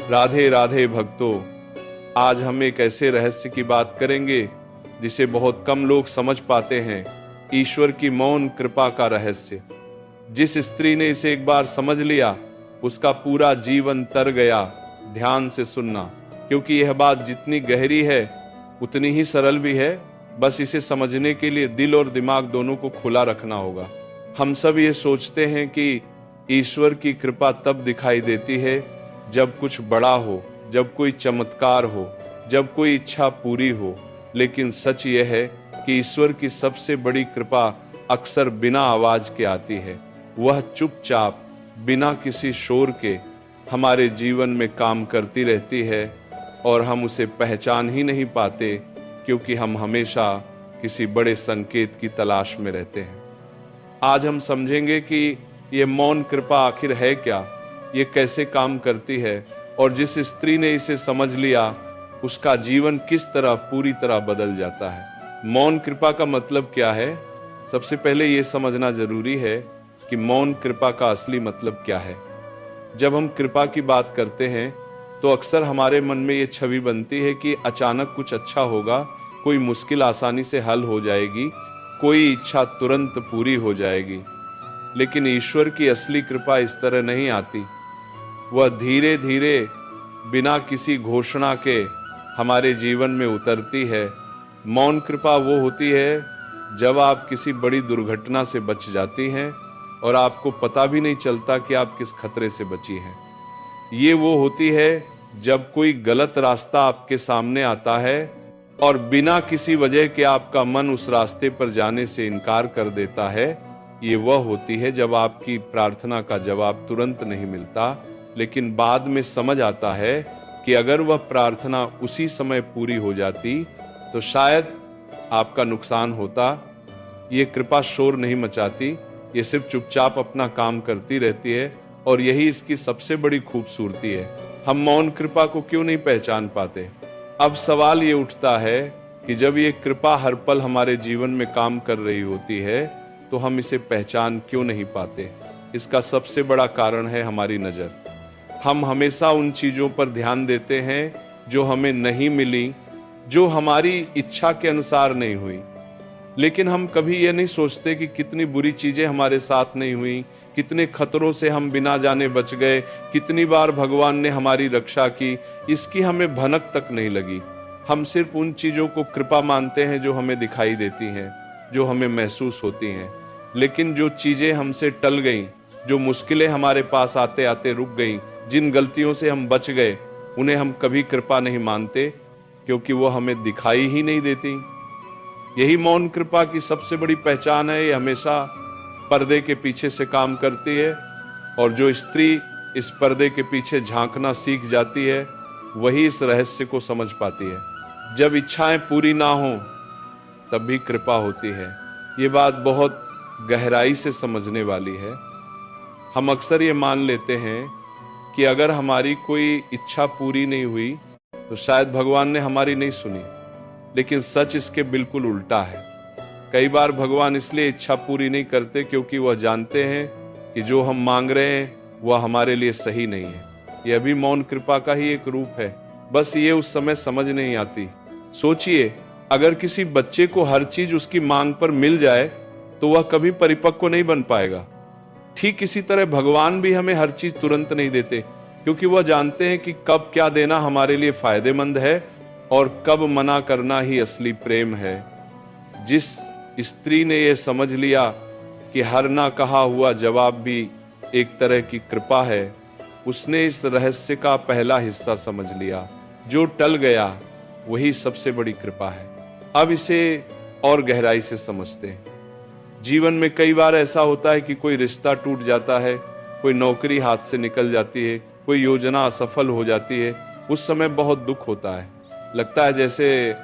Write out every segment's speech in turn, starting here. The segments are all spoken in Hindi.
राधे राधे भक्तों, आज हम एक ऐसे रहस्य की बात करेंगे जिसे बहुत कम लोग समझ पाते हैं। ईश्वर की मौन कृपा का रहस्य। जिस स्त्री ने इसे एक बार समझ लिया, उसका पूरा जीवन तर गया। ध्यान से सुनना, क्योंकि यह बात जितनी गहरी है उतनी ही सरल भी है। बस इसे समझने के लिए दिल और दिमाग दोनों को खुला रखना होगा। हम सब ये सोचते हैं कि ईश्वर की कृपा तब दिखाई देती है जब कुछ बड़ा हो, जब कोई चमत्कार हो, जब कोई इच्छा पूरी हो। लेकिन सच यह है कि ईश्वर की सबसे बड़ी कृपा अक्सर बिना आवाज के आती है। वह चुपचाप बिना किसी शोर के हमारे जीवन में काम करती रहती है और हम उसे पहचान ही नहीं पाते, क्योंकि हम हमेशा किसी बड़े संकेत की तलाश में रहते हैं। आज हम समझेंगे कि ये मौन कृपा आखिर है क्या, ये कैसे काम करती है, और जिस स्त्री ने इसे समझ लिया उसका जीवन किस तरह पूरी तरह बदल जाता है। मौन कृपा का मतलब क्या है? सबसे पहले ये समझना जरूरी है कि मौन कृपा का असली मतलब क्या है। जब हम कृपा की बात करते हैं तो अक्सर हमारे मन में ये छवि बनती है कि अचानक कुछ अच्छा होगा, कोई मुश्किल आसानी से हल हो जाएगी, कोई इच्छा तुरंत पूरी हो जाएगी। लेकिन ईश्वर की असली कृपा इस तरह नहीं आती। वह धीरे धीरे बिना किसी घोषणा के हमारे जीवन में उतरती है। मौन कृपा वो होती है जब आप किसी बड़ी दुर्घटना से बच जाती हैं और आपको पता भी नहीं चलता कि आप किस खतरे से बची हैं। ये वो होती है जब कोई गलत रास्ता आपके सामने आता है और बिना किसी वजह के आपका मन उस रास्ते पर जाने से इनकार कर देता है। ये वह होती है जब आपकी प्रार्थना का जवाब तुरंत नहीं मिलता, लेकिन बाद में समझ आता है कि अगर वह प्रार्थना उसी समय पूरी हो जाती तो शायद आपका नुकसान होता। ये कृपा शोर नहीं मचाती, ये सिर्फ चुपचाप अपना काम करती रहती है, और यही इसकी सबसे बड़ी खूबसूरती है। हम मौन कृपा को क्यों नहीं पहचान पाते? अब सवाल ये उठता है कि जब ये कृपा हर पल हमारे जीवन में काम कर रही होती है तो हम इसे पहचान क्यों नहीं पाते? इसका सबसे बड़ा कारण है हमारी नजर। हम हमेशा उन चीजों पर ध्यान देते हैं जो हमें नहीं मिली, जो हमारी इच्छा के अनुसार नहीं हुई। लेकिन हम कभी ये नहीं सोचते कि कितनी बुरी चीजें हमारे साथ नहीं हुई, कितने खतरों से हम बिना जाने बच गए, कितनी बार भगवान ने हमारी रक्षा की, इसकी हमें भनक तक नहीं लगी। हम सिर्फ उन चीजों को कृपा मानते हैं जो हमें दिखाई देती हैं, जो हमें महसूस होती हैं। लेकिन जो चीजें हमसे टल गईं, जो मुश्किलें हमारे पास आते आते रुक गईं, जिन गलतियों से हम बच गए, उन्हें हम कभी कृपा नहीं मानते, क्योंकि वो हमें दिखाई ही नहीं देती। यही मौन कृपा की सबसे बड़ी पहचान है। ये हमेशा पर्दे के पीछे से काम करती है, और जो स्त्री इस पर्दे के पीछे झांकना सीख जाती है वही इस रहस्य को समझ पाती है। जब इच्छाएं पूरी ना हो तब भी कृपा होती है। ये बात बहुत गहराई से समझने वाली है। हम अक्सर ये मान लेते हैं कि अगर हमारी कोई इच्छा पूरी नहीं हुई तो शायद भगवान ने हमारी नहीं सुनी, लेकिन सच इसके बिल्कुल उल्टा है। कई बार भगवान इसलिए इच्छा पूरी नहीं करते क्योंकि वह जानते हैं कि जो हम मांग रहे हैं वह हमारे लिए सही नहीं है। यह भी मौन कृपा का ही एक रूप है, बस ये उस समय समझ नहीं आती। सोचिए, अगर किसी बच्चे को हर चीज उसकी मांग पर मिल जाए तो वह कभी परिपक्व नहीं बन पाएगा। ठीक इसी तरह भगवान भी हमें हर चीज तुरंत नहीं देते, क्योंकि वह जानते हैं कि कब क्या देना हमारे लिए फायदेमंद है और कब मना करना ही असली प्रेम है। जिस स्त्री ने यह समझ लिया कि हर ना कहा हुआ जवाब भी एक तरह की कृपा है, उसने इस रहस्य का पहला हिस्सा समझ लिया। जो टल गया वही सबसे बड़ी कृपा है। अब इसे और गहराई से समझते हैं। जीवन में कई बार ऐसा होता है कि कोई रिश्ता टूट जाता है, कोई नौकरी हाथ से निकल जाती है, कोई योजना असफल हो जाती है। उस समय बहुत दुख होता है, लगता है जैसे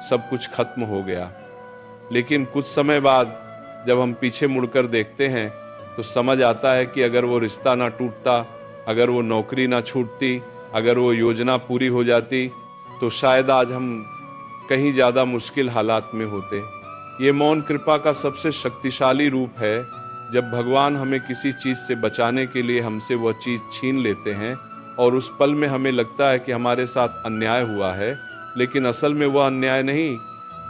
सब कुछ खत्म हो गया। लेकिन कुछ समय बाद जब हम पीछे मुड़कर देखते हैं तो समझ आता है कि अगर वो रिश्ता ना टूटता, अगर वो नौकरी ना छूटती, अगर वो योजना पूरी हो जाती तो शायद आज हम कहीं ज्यादा मुश्किल हालात में होते। ये मौन कृपा का सबसे शक्तिशाली रूप है। जब भगवान हमें किसी चीज से बचाने के लिए हमसे वह चीज छीन लेते हैं और उस पल में हमें लगता है कि हमारे साथ अन्याय हुआ है, लेकिन असल में वह अन्याय नहीं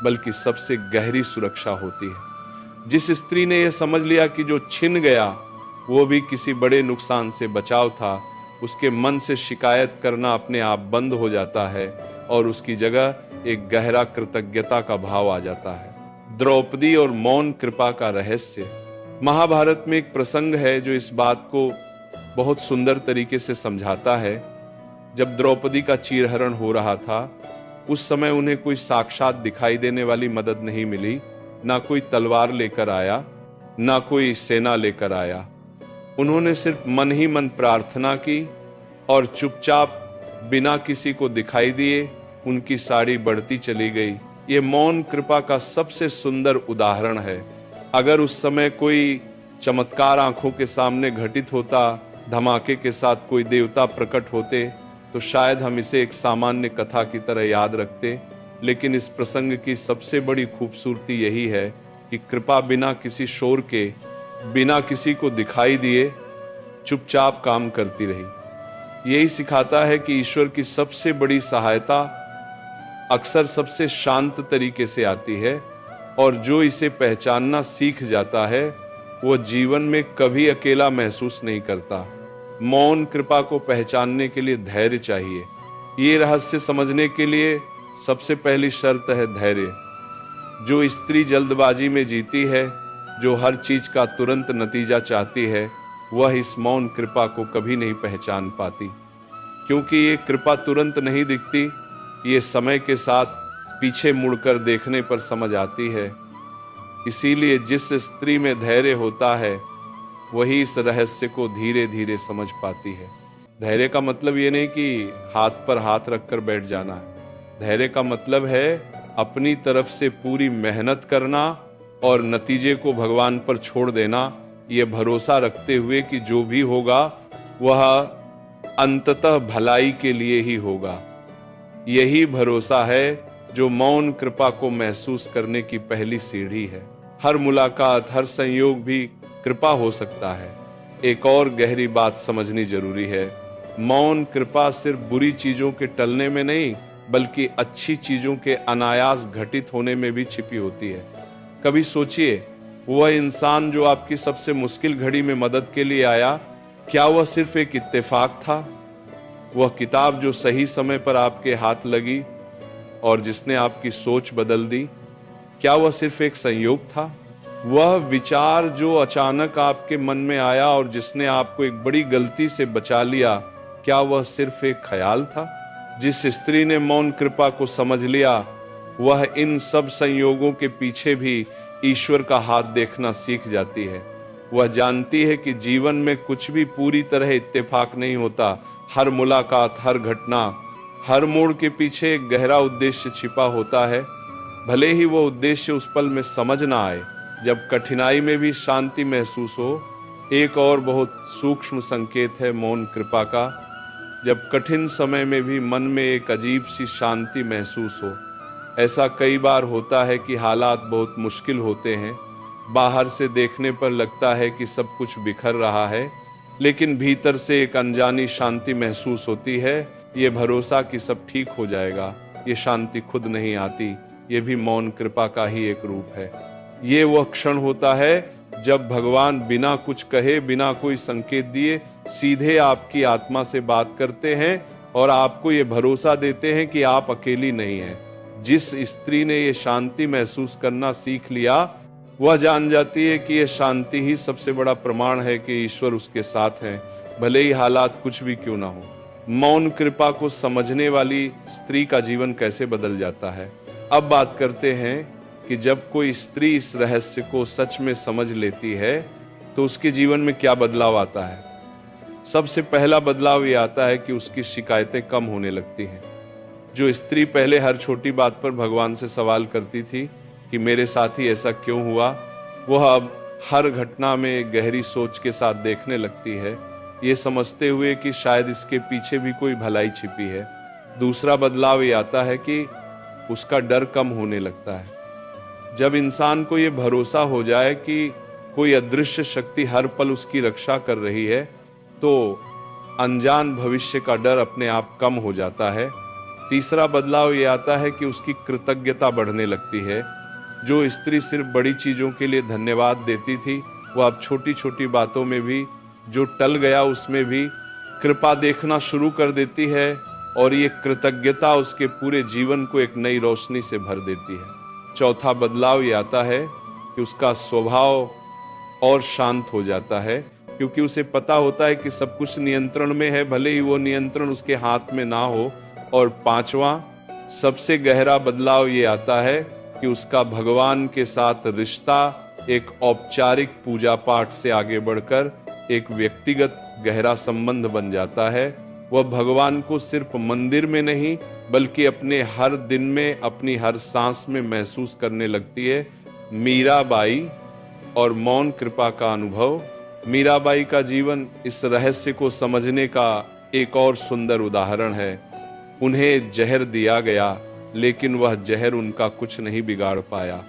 बल्कि सबसे गहरी सुरक्षा होती है। जिस स्त्री ने यह समझ लिया कि जो छिन गया वो भी किसी बड़े नुकसान से बचाव था, उसके मन से शिकायत करना अपने आप बंद हो जाता है और उसकी जगह एक गहरा कृतज्ञता का भाव आ जाता है। द्रौपदी और मौन कृपा का रहस्य। महाभारत में एक प्रसंग है जो इस बात को बहुत सुंदर तरीके से समझाता है। जब द्रौपदी का चीरहरण हो रहा था, उस समय उन्हें कोई साक्षात दिखाई देने वाली मदद नहीं मिली, ना कोई तलवार लेकर आया, ना कोई सेना लेकर आया। उन्होंने सिर्फ मन ही मन प्रार्थना की और चुपचाप बिना किसी को दिखाई दिए उनकी साड़ी बढ़ती चली गई। ये मौन कृपा का सबसे सुंदर उदाहरण है। अगर उस समय कोई चमत्कार आंखों के सामने घटित होता, धमाके के साथ कोई देवता प्रकट होते, तो शायद हम इसे एक सामान्य कथा की तरह याद रखते। लेकिन इस प्रसंग की सबसे बड़ी खूबसूरती यही है कि कृपा बिना किसी शोर के, बिना किसी को दिखाई दिए चुपचाप काम करती रही। यही सिखाता है कि ईश्वर की सबसे बड़ी सहायता अक्सर सबसे शांत तरीके से आती है, और जो इसे पहचानना सीख जाता है वो जीवन में कभी अकेला महसूस नहीं करता। मौन कृपा को पहचानने के लिए धैर्य चाहिए। ये रहस्य समझने के लिए सबसे पहली शर्त है धैर्य। जो स्त्री जल्दबाजी में जीती है, जो हर चीज का तुरंत नतीजा चाहती है, वह इस मौन कृपा को कभी नहीं पहचान पाती, क्योंकि ये कृपा तुरंत नहीं दिखती, ये समय के साथ पीछे मुड़कर देखने पर समझ आती है। इसीलिए जिस स्त्री में धैर्य होता है वही इस रहस्य को धीरे धीरे समझ पाती है। धैर्य का मतलब ये नहीं कि हाथ पर हाथ रखकर बैठ जाना है। धैर्य का मतलब है अपनी तरफ से पूरी मेहनत करना और नतीजे को भगवान पर छोड़ देना, ये भरोसा रखते हुए कि जो भी होगा वह अंततः भलाई के लिए ही होगा। यही भरोसा है जो मौन कृपा को महसूस करने की पहली सीढ़ी है। हर मुलाकात, हर संयोग भी कृपा हो सकता है। एक और गहरी बात समझनी जरूरी है। मौन कृपा सिर्फ बुरी चीजों के टलने में नहीं, बल्कि अच्छी चीजों के अनायास घटित होने में भी छिपी होती है। कभी सोचिए, वह इंसान जो आपकी सबसे मुश्किल घड़ी में मदद के लिए आया, क्या वह सिर्फ एक इत्तेफाक था? वह किताब जो सही समय पर आपके हाथ लगी और जिसने आपकी सोच बदल दी, क्या वह सिर्फ एक संयोग था? वह विचार जो अचानक आपके मन में आया और जिसने आपको एक बड़ी गलती से बचा लिया, क्या वह सिर्फ एक ख्याल था? जिस स्त्री ने मौन कृपा को समझ लिया, वह इन सब संयोगों के पीछे भी ईश्वर का हाथ देखना सीख जाती है। वह जानती है कि जीवन में कुछ भी पूरी तरह इत्तेफाक नहीं होता। हर मुलाकात, हर घटना, हर मोड़ के पीछे एक गहरा उद्देश्य छिपा होता है। भले ही वो उद्देश्य उस पल में समझ ना आए। जब कठिनाई में भी शांति महसूस हो, एक और बहुत सूक्ष्म संकेत है मौन कृपा का। जब कठिन समय में भी मन में एक अजीब सी शांति महसूस हो। ऐसा कई बार होता है कि हालात बहुत मुश्किल होते हैं, बाहर से देखने पर लगता है कि सब कुछ बिखर रहा है, लेकिन भीतर से एक अनजानी शांति महसूस होती है। ये भरोसा कि सब ठीक हो जाएगा। ये शांति खुद नहीं आती, ये भी मौन कृपा का ही एक रूप है। ये वह क्षण होता है जब भगवान बिना कुछ कहे, बिना कोई संकेत दिए सीधे आपकी आत्मा से बात करते हैं और आपको ये भरोसा देते हैं कि आप अकेली नहीं हैं। जिस स्त्री ने ये शांति महसूस करना सीख लिया, वह जान जाती है कि ये शांति ही सबसे बड़ा प्रमाण है कि ईश्वर उसके साथ है, भले ही हालात कुछ भी क्यों ना हो। मौन कृपा को समझने वाली स्त्री का जीवन कैसे बदल जाता है। अब बात करते हैं कि जब कोई स्त्री इस रहस्य को सच में समझ लेती है तो उसके जीवन में क्या बदलाव आता है। सबसे पहला बदलाव ये आता है कि उसकी शिकायतें कम होने लगती हैं। जो स्त्री पहले हर छोटी बात पर भगवान से सवाल करती थी कि मेरे साथ ही ऐसा क्यों हुआ, वह अब हर घटना में गहरी सोच के साथ देखने लगती है, ये समझते हुए कि शायद इसके पीछे भी कोई भलाई छिपी है। दूसरा बदलाव ये आता है कि उसका डर कम होने लगता है। जब इंसान को ये भरोसा हो जाए कि कोई अदृश्य शक्ति हर पल उसकी रक्षा कर रही है, तो अनजान भविष्य का डर अपने आप कम हो जाता है। तीसरा बदलाव ये आता है कि उसकी कृतज्ञता बढ़ने लगती है। जो स्त्री सिर्फ बड़ी चीजों के लिए धन्यवाद देती थी, वो अब छोटी छोटी बातों में भी, जो टल गया उसमें भी कृपा देखना शुरू कर देती है, और ये कृतज्ञता उसके पूरे जीवन को एक नई रोशनी से भर देती है। चौथा बदलाव ये आता है कि उसका स्वभाव और शांत हो जाता है, क्योंकि उसे पता होता है कि सब कुछ नियंत्रण में है, भले ही वो नियंत्रण उसके हाथ में ना हो। और पांचवा सबसे गहरा बदलाव ये आता है कि उसका भगवान के साथ रिश्ता एक औपचारिक पूजा पाठ से आगे बढ़कर एक व्यक्तिगत गहरा संबंध बन जाता है। वह भगवान को सिर्फ मंदिर में नहीं, बल्कि अपने हर दिन में, अपनी हर सांस में महसूस करने लगती है। मीराबाई और मौन कृपा का अनुभव। मीराबाई का जीवन इस रहस्य को समझने का एक और सुंदर उदाहरण है। उन्हें जहर दिया गया, लेकिन वह जहर उनका कुछ नहीं बिगाड़ पाया।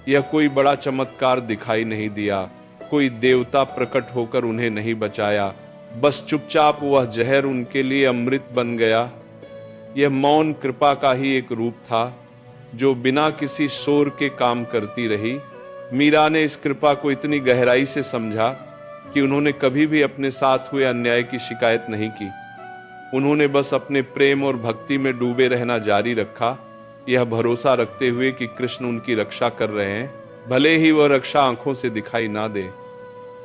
यह कोई बड़ा चमत्कार दिखाई नहीं दिया, कोई देवता प्रकट होकर उन्हें नहीं बचाया, बस चुपचाप वह जहर उनके लिए अमृत बन गया। यह मौन कृपा का ही एक रूप था, जो बिना किसी शोर के काम करती रही। मीरा ने इस कृपा को इतनी गहराई से समझा कि उन्होंने कभी भी अपने साथ हुए अन्याय की शिकायत नहीं की। उन्होंने बस अपने प्रेम और भक्ति में डूबे रहना जारी रखा, यह भरोसा रखते हुए कि कृष्ण उनकी रक्षा कर रहे हैं, भले ही वह रक्षा आंखों से दिखाई ना दे।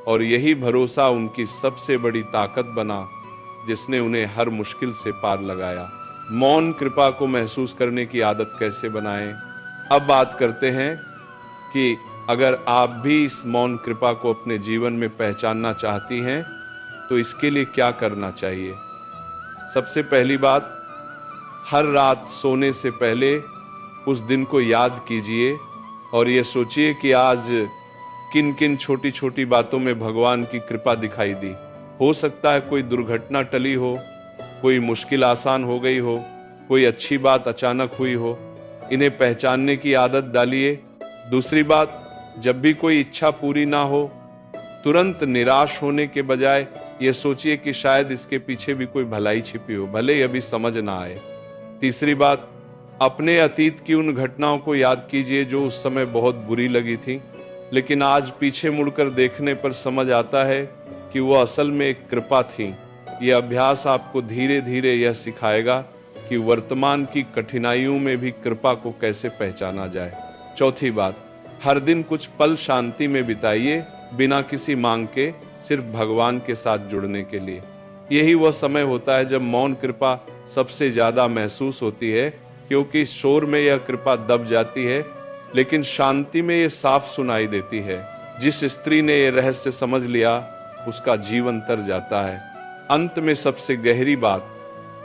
और यही भरोसा उनकी सबसे बड़ी ताकत बना, जिसने उन्हें हर मुश्किल से पार लगाया। मौन कृपा को महसूस करने की आदत कैसे बनाएं? अब बात करते हैं कि अगर आप भी इस मौन कृपा को अपने जीवन में पहचानना चाहती हैं, तो इसके लिए क्या करना चाहिए। सबसे पहली बात, हर रात सोने से पहले उस दिन को याद कीजिए और ये सोचिए कि आज किन किन छोटी छोटी बातों में भगवान की कृपा दिखाई दी। हो सकता है कोई दुर्घटना टली हो, कोई मुश्किल आसान हो गई हो, कोई अच्छी बात अचानक हुई हो। इन्हें पहचानने की आदत डालिए। दूसरी बात, जब भी कोई इच्छा पूरी ना हो, तुरंत निराश होने के बजाय ये सोचिए कि शायद इसके पीछे भी कोई भलाई छिपी हो, भले ही अभी समझ ना आए। तीसरी बात, अपने अतीत की उन घटनाओं को याद कीजिए जो उस समय बहुत बुरी लगी थी, लेकिन आज पीछे मुड़कर देखने पर समझ आता है कि वो असल में एक कृपा थी। यह अभ्यास आपको धीरे धीरे यह सिखाएगा कि वर्तमान की कठिनाइयों में भी कृपा को कैसे पहचाना जाए। चौथी बात, हर दिन कुछ पल शांति में बिताइए, बिना किसी मांग के, सिर्फ भगवान के साथ जुड़ने के लिए। यही वह समय होता है जब मौन कृपा सबसे ज्यादा महसूस होती है, क्योंकि शोर में यह कृपा दब जाती है, लेकिन शांति में यह साफ सुनाई देती है। जिस स्त्री ने यह रहस्य समझ लिया, उसका जीवन तर जाता है। अंत में सबसे गहरी बात,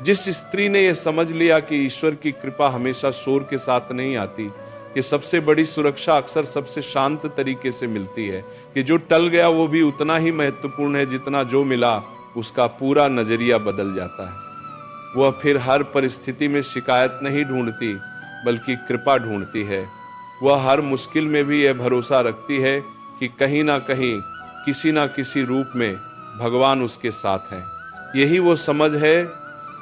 जिस स्त्री ने यह समझ लिया कि ईश्वर की कृपा हमेशा शोर के साथ नहीं आती, कि सबसे बड़ी सुरक्षा अक्सर सबसे शांत तरीके से मिलती है, कि जो टल गया वो भी उतना ही महत्वपूर्ण है जितना जो मिला, उसका पूरा नजरिया बदल जाता है। वह फिर हर परिस्थिति में शिकायत नहीं ढूंढती, बल्कि कृपा ढूंढती है। वह हर मुश्किल में भी यह भरोसा रखती है कि कहीं ना कहीं, किसी ना किसी रूप में भगवान उसके साथ हैं। यही वो समझ है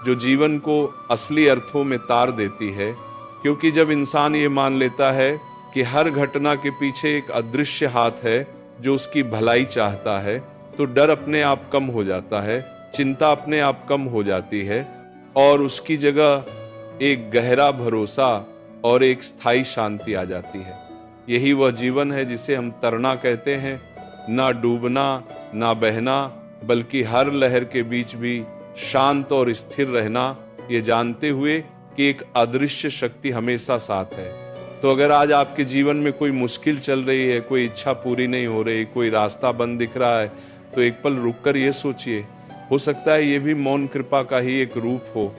जो जीवन को असली अर्थों में तार देती है, क्योंकि जब इंसान ये मान लेता है कि हर घटना के पीछे एक अदृश्य हाथ है जो उसकी भलाई चाहता है, तो डर अपने आप कम हो जाता है, चिंता अपने आप कम हो जाती है, और उसकी जगह एक गहरा भरोसा और एक स्थायी शांति आ जाती है। यही वह जीवन है जिसे हम तरना कहते हैं, ना डूबना ना बहना, बल्कि हर लहर के बीच भी शांत और स्थिर रहना, ये जानते हुए कि एक अदृश्य शक्ति हमेशा साथ है। तो अगर आज आपके जीवन में कोई मुश्किल चल रही है, कोई इच्छा पूरी नहीं हो रही, कोई रास्ता बंद दिख रहा है, तो एक पल रुककर यह सोचिए, हो सकता है ये भी मौन कृपा का ही एक रूप हो,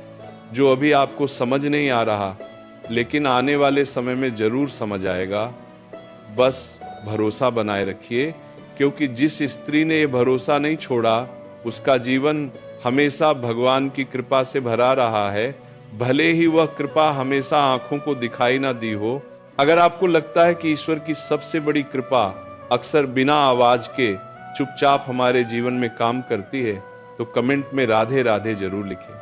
जो अभी आपको समझ नहीं आ रहा, लेकिन आने वाले समय में जरूर समझ आएगा। बस भरोसा बनाए रखिए, क्योंकि जिस स्त्री ने यह भरोसा नहीं छोड़ा, उसका जीवन हमेशा भगवान की कृपा से भरा रहा है, भले ही वह कृपा हमेशा आंखों को दिखाई ना दी हो। अगर आपको लगता है कि ईश्वर की सबसे बड़ी कृपा अक्सर बिना आवाज के चुपचाप हमारे जीवन में काम करती है, तो कमेंट में राधे राधे जरूर लिखें।